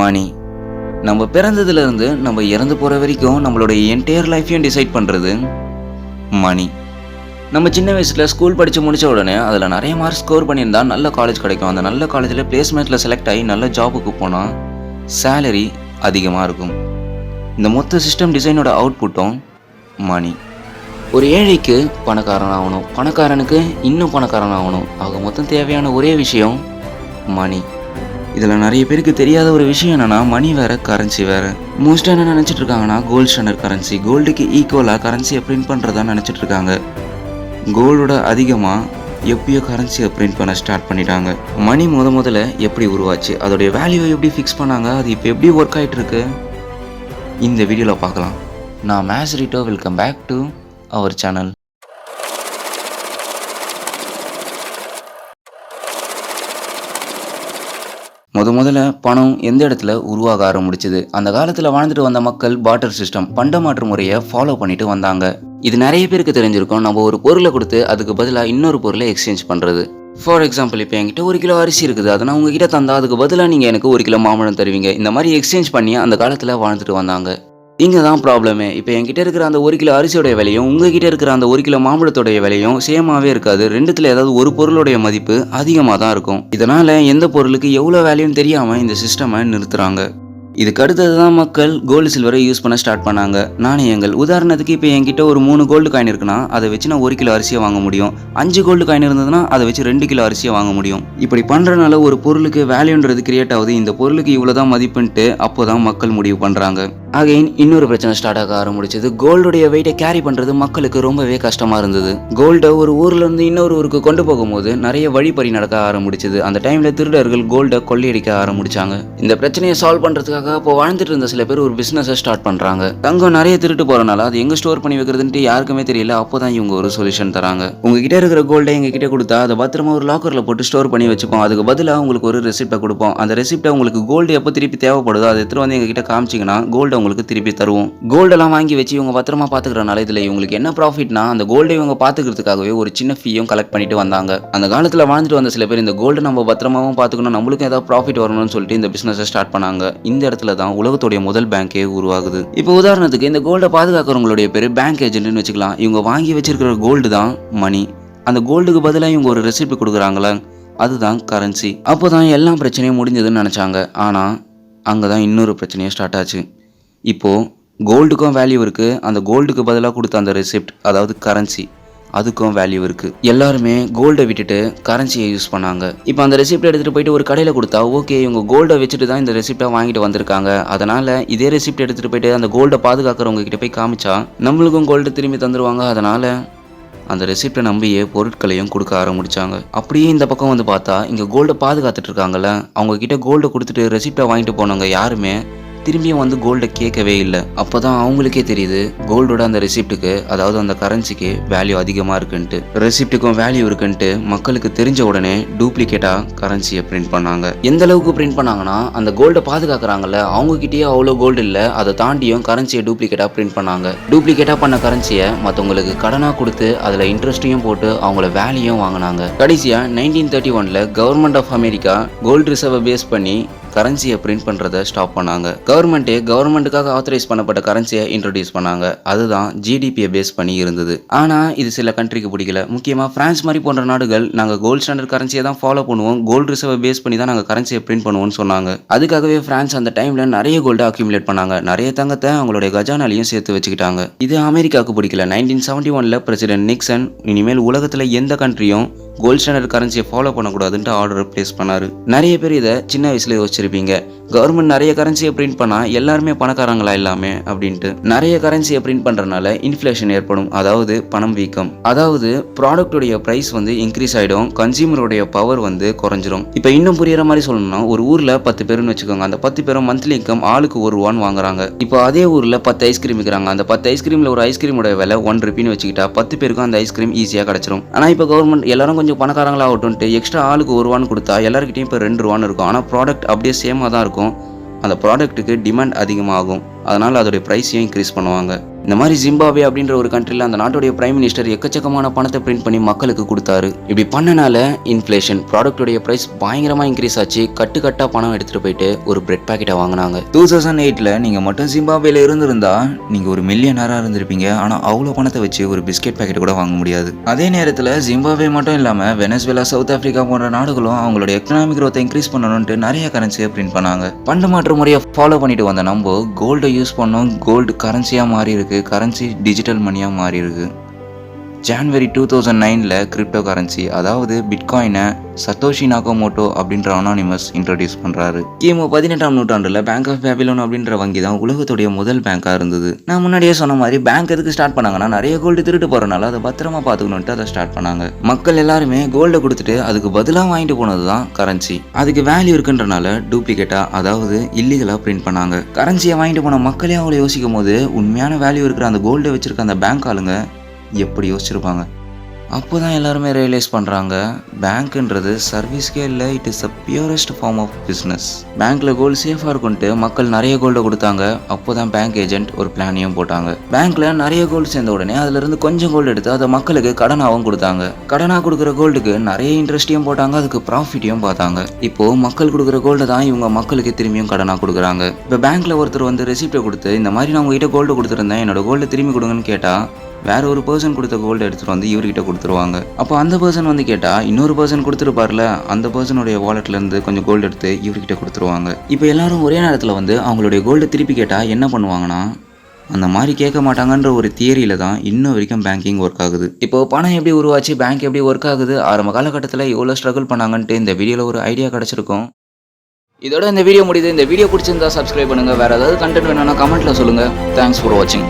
மணி. நம்ம பிறந்ததுலேருந்து நம்ம இறந்து போகிற வரைக்கும் நம்மளுடைய என்டையர் லைஃப்பையும் டிசைட் பண்ணுறது மணி. நம்ம சின்ன வயசில் ஸ்கூல் படித்து முடித்த உடனே அதில் நிறைய மார்க் ஸ்கோர் பண்ணியிருந்தா நல்ல காலேஜ் கிடைக்கும். அந்த நல்ல காலேஜில் பிளேஸ்மெண்ட்டில் செலக்ட் ஆகி நல்ல ஜாபுக்கு போனால் சேலரி அதிகமாக இருக்கும். இந்த மொத்த சிஸ்டம் டிசைனோட அவுட்புட்டும் மணி. ஒரு ஏழைக்கு பணக்காரன் ஆகணும், பணக்காரனுக்கு இன்னும் பணக்காரன் ஆகணும். ஆக மொத்தம் தேவையான ஒரே விஷயம் மணி. இதில் நிறைய பேருக்கு தெரியாத ஒரு விஷயம் என்னென்னா, மணி வேறு கரன்சி வேறு. மோஸ்ட்டாக என்ன நினச்சிட்டு இருக்காங்கன்னா, கோல்டு ஸ்டாண்டர்ட் கரன்சி, கோல்டுக்கு ஈக்குவலாக கரன்சியை பிரிண்ட் பண்ணுறதா நினச்சிட்டு இருக்காங்க. கோல்டோட அதிகமாக எப்பயோ கரன்சியை பிரிண்ட் பண்ண ஸ்டார்ட் பண்ணிட்டாங்க. மணி முதல்ல எப்படி உருவாச்சு, அதோடைய வேல்யூவை எப்படி ஃபிக்ஸ் பண்ணாங்க, அது இப்போ எப்படி ஒர்க் ஆகிட்டு இருக்கு, இந்த வீடியோவில் பார்க்கலாம். நான் மேஸ் ரிட்டோ, welcome back to our channel. முதல்ல பணம் எந்த இடத்துல உருவாக ஆரம்பிச்சுது? அந்த காலத்தில் வாழ்ந்துட்டு வந்த மக்கள் பார்ட்டர் சிஸ்டம், பண்டமாற்று முறையை ஃபாலோ பண்ணிட்டு வந்தாங்க. இது நிறைய பேருக்கு தெரிஞ்சிருக்கும். நம்ம ஒரு பொருளை கொடுத்து அதுக்கு பதிலாக இன்னொரு பொருளை எக்ஸ்சேஞ்ச் பண்ணுறது. ஃபார் எக்ஸாம்பிள், இப்போ என்கிட்ட 1 கிலோ அரிசி இருக்குது, அதை நான் உங்ககிட்ட தந்தா அதுக்கு பதிலாக நீங்கள் எனக்கு 1 கிலோ மாம்பழம் தருவீங்க. இந்த மாதிரி எக்ஸ்சேஞ்ச் பண்ணி அந்த காலத்தில் வாழ்ந்துட்டு வந்தாங்க. இங்கே தான் ப்ராப்ளமே. இப்போ என்கிட்ட இருக்கிற அந்த 1 கிலோ அரிசியோடைய விலையும் உங்ககிட்ட இருக்கிற அந்த 1 கிலோ மாம்பழத்தோடைய விலையும் சேமாகவே இருக்காது. ரெண்டுத்தில் ஏதாவது ஒரு பொருளுடைய மதிப்பு அதிகமாக தான் இருக்கும். இதனால் எந்த பொருளுக்கு எவ்வளோ வேல்யூன்னு தெரியாமல் இந்த சிஸ்டமை நிறுத்துகிறாங்க. இதுக்கு அடுத்தது தான் மக்கள் கோல்டு சில்வரை யூஸ் பண்ண ஸ்டார்ட் பண்ணாங்க. நாணயங்கள், உதாரணத்துக்கு இப்போ என்கிட்ட ஒரு 3 கோல்டு காயின் இருக்குன்னா அதை வச்சு நான் 1 கிலோ அரிசியை வாங்க முடியும். 5 கோல்டு காயின் இருந்ததுன்னா அதை வச்சு 2 கிலோ அரிசியை வாங்க முடியும். இப்படி பண்ணுறதுனால ஒரு பொருளுக்கு வேல்யூன்றது கிரியேட் ஆகுது. இந்த பொருளுக்கு இவ்வளோதான் மதிப்புன்ட்டு அப்போ தான் மக்கள் முடிவு பண்ணுறாங்க. அகைன் இன்னொரு பிரச்சனை ஸ்டார்ட் ஆக ஆரம்பிச்சது. கோல்டுடைய வெயிட்டை கேரி பண்ணுறது மக்களுக்கு ரொம்பவே கஷ்டமாக இருந்தது. கோல்டை ஒரு ஊர்லேருந்து இன்னொரு ஊருக்கு கொண்டு போகும்போது நிறைய வழிப்பறி நடக்க ஆரம்பிச்சது. அந்த டைமில் திருடர்கள் கோல்டை கொள்ளையடிக்க ஆரம்பிச்சாங்க. இந்த பிரச்சனையை சால்வ் பண்ணுறதுக்காக அப்போ வாழ்ந்துட்டு இருந்த சில பேர் ஒரு பிஸ்னஸை ஸ்டார்ட் பண்ணுறாங்க. தங்கம் நிறைய திருட்டு போகிறனால அது எங்கே ஸ்டோர் பண்ணி வைக்கிறதுன்ட்டு யாருக்குமே தெரியல. அப்போ தான் இவங்க ஒரு சொல்யூஷன் தராங்க. உங்ககிட்ட இருக்கிற கோல்டை எங்ககிட்ட கொடுத்தா அதை பத்திரமா ஒரு லாக்கரில் போட்டு ஸ்டோர் பண்ணி வச்சுப்போம். அதுக்கு பதிலாக உங்களுக்கு ஒரு ரெசிப்டை கொடுப்போம். அந்த ரெசிப்டை உங்களுக்கு கோல்டு எப்போ திருப்பி தேவைப்படுதோ அதை எடுத்துகிட்டு வந்து எங்ககிட்ட காமிச்சிங்கன்னா கோல்டை உங்களுக்கு திருப்பி தருவோம். கோல்டெல்லாம் வாங்கி வச்சு இவங்க பத்திரமா பார்த்துக்கிறனால இதில் இவங்களுக்கு என்ன ப்ராஃபிட்னா, அந்த கோல்டை இவங்க பார்த்துக்கிறதுக்காகவே ஒரு சின்ன ஃபீயும் கலெக்ட் பண்ணிட்டு வந்தாங்க. அந்த காலத்தில் வாழ்ந்துட்டு வந்த சில பேர் இந்த கோல்டு நம்ம பத்திரமாவும் பார்த்துக்கணும், நம்மளுக்கும் ஏதாவது ப்ராஃபிட் வரணும்னு சொல்லிட்டு இந்த பிஸ்னஸை ஸ்டார்ட் பண்ணாங்க. இந்த இடத்துல தான் உலகத்துடைய முதல் பேங்கே உருவாகுது. இப்போ உதாரணத்துக்கு இந்த கோல்டை பாதுகாக்கிறவங்களுடைய பேர் பேங்க் ஏஜென்ட்னு வச்சுக்கலாம். இவங்க வாங்கி வச்சிருக்கிற கோல்டு தான் மணி. அந்த கோல்டுக்கு பதிலாக இவங்க ஒரு ரெசிப்ட் கொடுக்குறாங்களா, அதுதான் கரன்சி. அப்போ தான் எல்லா பிரச்சனையும் முடிஞ்சதுன்னு நினச்சாங்க. ஆனால் அங்கே தான் இன்னொரு பிரச்சனையும் ஸ்டார்ட் ஆச்சு. இப்போது கோல்டுக்கும் வேல்யூ இருக்குது, அந்த கோல்டுக்கு பதிலாக கொடுத்த அந்த ரெசிப்ட், அதாவது கரன்சி, அதுக்கும் வேல்யூ இருக்குது. எல்லாருமே கோல்டை விட்டுட்டு கரன்சியை யூஸ் பண்ணாங்க. இப்போ அந்த ரெசிப்ட் எடுத்துகிட்டு போயிட்டு ஒரு கடையில் கொடுத்தா, ஓகே இவங்க கோல்டை வச்சுட்டு தான் இந்த ரெசிப்டை வாங்கிட்டு வந்திருக்காங்க, அதனால் இதே ரெசிப்ட் எடுத்துகிட்டு போயிட்டு அந்த கோல்டை பாதுகாக்கிறவங்க கிட்ட போய் காமிச்சா நம்மளுக்கும் கோல்டு திரும்பி தந்துடுவாங்க. அதனால் அந்த ரெசிப்டை நம்பியே பொருட்களையும் கொடுக்க ஆரம்பிச்சாங்க. அப்படியே இந்த பக்கம் வந்து பார்த்தா, இங்கே கோல்டை பாதுகாத்துட்டு இருக்காங்கல்ல, அவங்க கிட்ட கோல்டை கொடுத்துட்டு ரெசிப்டை வாங்கிட்டு போனவங்க யாருமே திரும்பியும் வந்து கோல்டை கேட்கவே இல்லை. அப்போ தான் அவங்களுக்கே தெரியுது கோல்டோட அந்த ரெசிப்டுக்கு, அதாவது அந்த கரன்சிக்கு வேல்யூ அதிகமாக இருக்குன்ட்டு. ரெசிப்டுக்கும் வேல்யூ இருக்குன்ட்டு மக்களுக்கு தெரிஞ்ச உடனே டூப்ளிகேட்டாக கரன்சியை பிரிண்ட் பண்ணாங்க. எந்த அளவுக்கு பிரிண்ட் பண்ணாங்கன்னா, அந்த கோல்டை பாதுகாக்கிறாங்கல்ல அவங்ககிட்டயே அவ்வளோ கோல்டு இல்லை, அதை தாண்டியும் கரன்சியை டூப்ளிகேட்டாக பிரிண்ட் பண்ணாங்க. டூப்ளிகேட்டாக பண்ண கரன்சியை மற்றவங்களுக்கு கடனாக கொடுத்து அதில் இன்ட்ரெஸ்ட்டையும் போட்டு அவங்கள வேல்யூயும் வாங்கினாங்க. கடைசியாக 1931 கவர்மெண்ட் ஆஃப் அமெரிக்கா கோல்டு ரிசர்வை பேஸ் பண்ணி கரன்சியை பிரிண்ட் பண்ணுறதை ஸ்டாப் பண்ணாங்க. கவர்மெண்ட்டுக்காக ஆத்தரைஸ் பண்ணப்பட்ட கரன்சியை இன்ட்ரோடியூஸ் பண்ணாங்க. அதுதான் ஜிடிபியை பேஸ் பண்ணி இருந்தது. ஆனால் இது சில கண்ட்ரிக்கு பிடிக்கல. முக்கியமாக பிரான்ஸ் மாதிரி போன்ற நாடுகள், நாங்கள் கோல்டு ஸ்டாண்டர்ட் கரன்சியை தான் ஃபாலோ பண்ணுவோம், கோல்டு ரிசர்வை பேஸ் பண்ணி தான் நாங்கள் கரன்சியை பிரிண்ட் பண்ணுவோம்னு சொன்னாங்க. அதுக்காகவே பிரான்ஸ் அந்த டைமில் நிறைய கோல்டை அக்யூமுலேட் பண்ணாங்க. நிறைய தங்கத்தை அவங்களுடைய கஜானாலையும் சேர்த்து வச்சுக்கிட்டாங்க. இது அமெரிக்காவுக்கு பிடிக்கல. 1971 பிரசிடென்ட் நிக்சன் இனிமேல் உலகத்தில் எந்த கண்ட்ரியும் கோல்டு ஸ்டாண்டர்ட் கரன்சியை ஃபாலோ பண்ணக்கூடாதுன்ட்டு ஆர்டர் பிளேஸ் பண்ணாரு. நிறைய பேர் இதை சின்ன வயசுல யோசிச்சிருப்பீங்க, கவர்மெண்ட் நிறைய கரன்சியை பிரிண்ட் பண்ணா எல்லாருமே பணக்காரங்களா இல்லாமே அப்படின்ட்டு. நிறைய கரன்சியை பிரிண்ட் பண்றதுனால இன்ஃப்ளேஷன் ஏற்படும், அதாவது பணம் வீக்கம். அதாவது ப்ராடக்டோடைய பிரைஸ் வந்து இன்க்ரீஸ் ஆயிடும், கன்சியூமருடைய பவர் வந்து குறைஞ்சிரும். இப்போ இன்னும் புரியுற மாதிரி சொல்லணும்னா, ஒரு ஊர்ல 10 பேருன்னு வச்சுக்கோங்க. அந்த 10 பேரும் மந்த்லி இன்கம் ஆளுக்கு ₹1 வாங்குறாங்க. இப்போ அதே ஊர்ல 10 ஐஸ்கிரீம் விற்கிறாங்க. அந்த 10 ஐஸ்கிரீம்ல ஒரு ஐஸ்கிரீமோட விலை ₹1 வச்சுக்கிட்டா 10 பேருக்கும் அந்த ஐஸ்கிரீம் ஈஸியாக கிடைச்சிரும். ஆனால் இப்போ கவர்மெண்ட் எல்லாரும் கொஞ்சம் பணக்காரங்களாகட்டும்ட்டு எக்ஸ்ட்ரா ஆளுக்கு ₹1 கொடுத்தா எல்லாருக்கிட்டையும் இப்போ ₹2 இருக்கும். ஆனால் ப்ராடக்ட் அப்படியே சேமாக தான் இருக்கும். அந்த ப்ராடக்ட்டுக்கு டிமாண்ட் அதிகமாகும், அதனால் அதோடைய ப்ரைஸையும் இன்க்ரீஸ் பண்ணுவாங்க. இந்த மாதிரி ஜிம்பாப்வே அப்படின்ற ஒரு கண்ட்ரில அந்த நாட்டுடைய பிரைம் மினிஸ்டர் எக்கச்சக்கமான பணத்தை பிரிண்ட் பண்ணி மக்களுக்கு கொடுத்தாரு. இப்படி பண்ணனால இன்ஃப்ளேஷன் ப்ராடக்டோடைய பிரைஸ் பயங்கரமா இன்க்ரீஸ் ஆச்சு. கட்டா பணம் எடுத்துட்டு போயிட்டு ஒரு பிரெட் பாக்கெட்டை வாங்கினாங்க. 2008ல நீங்க மட்டும் ஜிம்பாப்வேல இருந்திருந்தா நீங்க ஒரு மில்லியனரா இருந்திருப்பீங்க. ஆனா அவ்வளவு பணத்தை வச்சு ஒரு பிஸ்கெட் பாக்கெட் கூட வாங்க முடியாது. அதே நேரத்துல ஜிம்பாப்வே மட்டும் இல்லாம வெனசுவேலா, சவுத் ஆப்பிரிக்கா போன்ற நாடுகளும் அவங்களோட எக்கனாமிக் growth இன்க்ரீஸ் பண்ணணும்னு நிறைய கரன்சியை பிரிண்ட் பண்ணாங்க. பண்ட மாற்று முறையை ஃபாலோ பண்ணிட்டு வந்த நம்ம கோல்டை யூஸ் பண்ணோம். கோல்டு கரன்சியா மாறி இருக்கு. கரன்சி டிஜிட்டல் மணியா மாறி இருக்கு. ஜான்வரி 2009ல கிரிப்டோ கரன்சி அதாவது பிட்காயினை சத்தோஷி நாகமோட்டோ அப்படின்ற அனானிமஸ் இன்ட்ரோடியூஸ் பண்றாரு. கிமு 18ஆம் நூற்றாண்டுல பேங்க் ஆஃப் பேபிலோன் அப்படின்ற வங்கி தான் உலகத்துடைய முதல் பேங்கா இருந்தது. நான் முன்னாடியே சொன்ன மாதிரி பேங்க் எதுக்கு ஸ்டார்ட் பண்ணாங்கன்னா நிறைய கோல்டு திருட்டு போறதுனால அதை பத்திரமா பாத்துக்கணும்ட்டு அதை ஸ்டார்ட் பண்ணாங்க. மக்கள் எல்லாருமே கோல்டை கொடுத்துட்டு அதுக்கு பதிலாக வாங்கிட்டு போனதுதான் கரன்சி. அதுக்கு வேல்யூ இருக்குன்றனால டூப்ளிகேட்டா அதாவது இல்லீகலா பிரிண்ட் பண்ணாங்க. கரன்சியை வாங்கிட்டு போன மக்களே அவளை யோசிக்கும் போது உண்மையான வேல்யூ இருக்கிற அந்த கோல்டை வச்சிருக்க அந்த பேங்க் ஆளுங்க எப்படி யோசிச்சிருப்பாங்க. அப்போதான் எல்லாருமே ரியலைஸ் பண்ணுறாங்க பேங்க்ன்றது சர்வீஸ்க்கே இல்லை, it is the purest form of business. பேங்க்ல கோல்டு சேஃபாக இருக்குன்ட்டு மக்கள் நிறைய கோல்டை கொடுத்தாங்க. அப்போதான் பேங்க் ஏஜென்ட் ஒரு பிளானையும் போட்டாங்க. பேங்க்ல நிறைய கோல்டு சேர்ந்த உடனே அதுல இருந்து கொஞ்சம் கோல்டு எடுத்து அதை மக்களுக்கு கடனாகவும் கொடுத்தாங்க. கடனாக கொடுக்குற கோல்டுக்கு நிறைய இன்ட்ரெஸ்டையும் போட்டாங்க, அதுக்கு ப்ராஃபிட்டையும் பார்த்தாங்க. இப்போ மக்கள் கொடுக்குற கோல்டு தான் இவங்க மக்களுக்கு திரும்பியும் கடனாக கொடுக்குறாங்க. இப்போ பேங்க்ல ஒருத்தர் வந்து ரெசிப்டை கொடுத்து இந்த மாதிரி நான் உங்ககிட்ட கோல்டு கொடுத்துருந்தேன், என்னோட கோல்டு திரும்பி கொடுங்கன்னு கேட்டா வேற ஒரு பர்சன் கொடுத்த கோல்டு எடுத்துட்டு வந்து இவர்கிட்ட கொடுத்துருவாங்க. அப்போ அந்த பர்சன் வந்து கேட்டா இன்னொரு பர்சன் கொடுத்துருப்பார்ல, அந்த பர்சனுடைய வாலெட்ல இருந்து கொஞ்சம் கோல்டு எடுத்து இவர்கிட்ட கொடுத்துருவாங்க. இப்போ எல்லாரும் ஒரே நேரத்தில் வந்து அவங்களுடைய கோல்டு திருப்பி கேட்டா என்ன பண்ணுவாங்கன்னா அந்த மாதிரி கேட்க மாட்டாங்கன்ற ஒரு தியரியில தான் இன்னும் வரைக்கும் பேங்கிங் ஒர்க் ஆகுது. இப்போ பணம் எப்படி உருவாச்சு, பேங்க் எப்படி ஒர்க் ஆகுது, ஆரம்ப காலகட்டத்தில் எவ்வளோ ஸ்ட்ரகிள் பண்ணாங்கன்ட்டு இந்த வீடியோவில் ஒரு ஐடியா கிடைச்சிருக்கும். இதோட இந்த வீடியோ முடியுது. இந்த வீடியோ பிடிச்சிருந்தா சப்ஸ்கிரைப் பண்ணுங்க. வேற ஏதாவது கண்டென்ட் வேணும்னா கமெண்ட்ல சொல்லுங்க. தேங்க்ஸ் ஃபார் வாட்சிங்.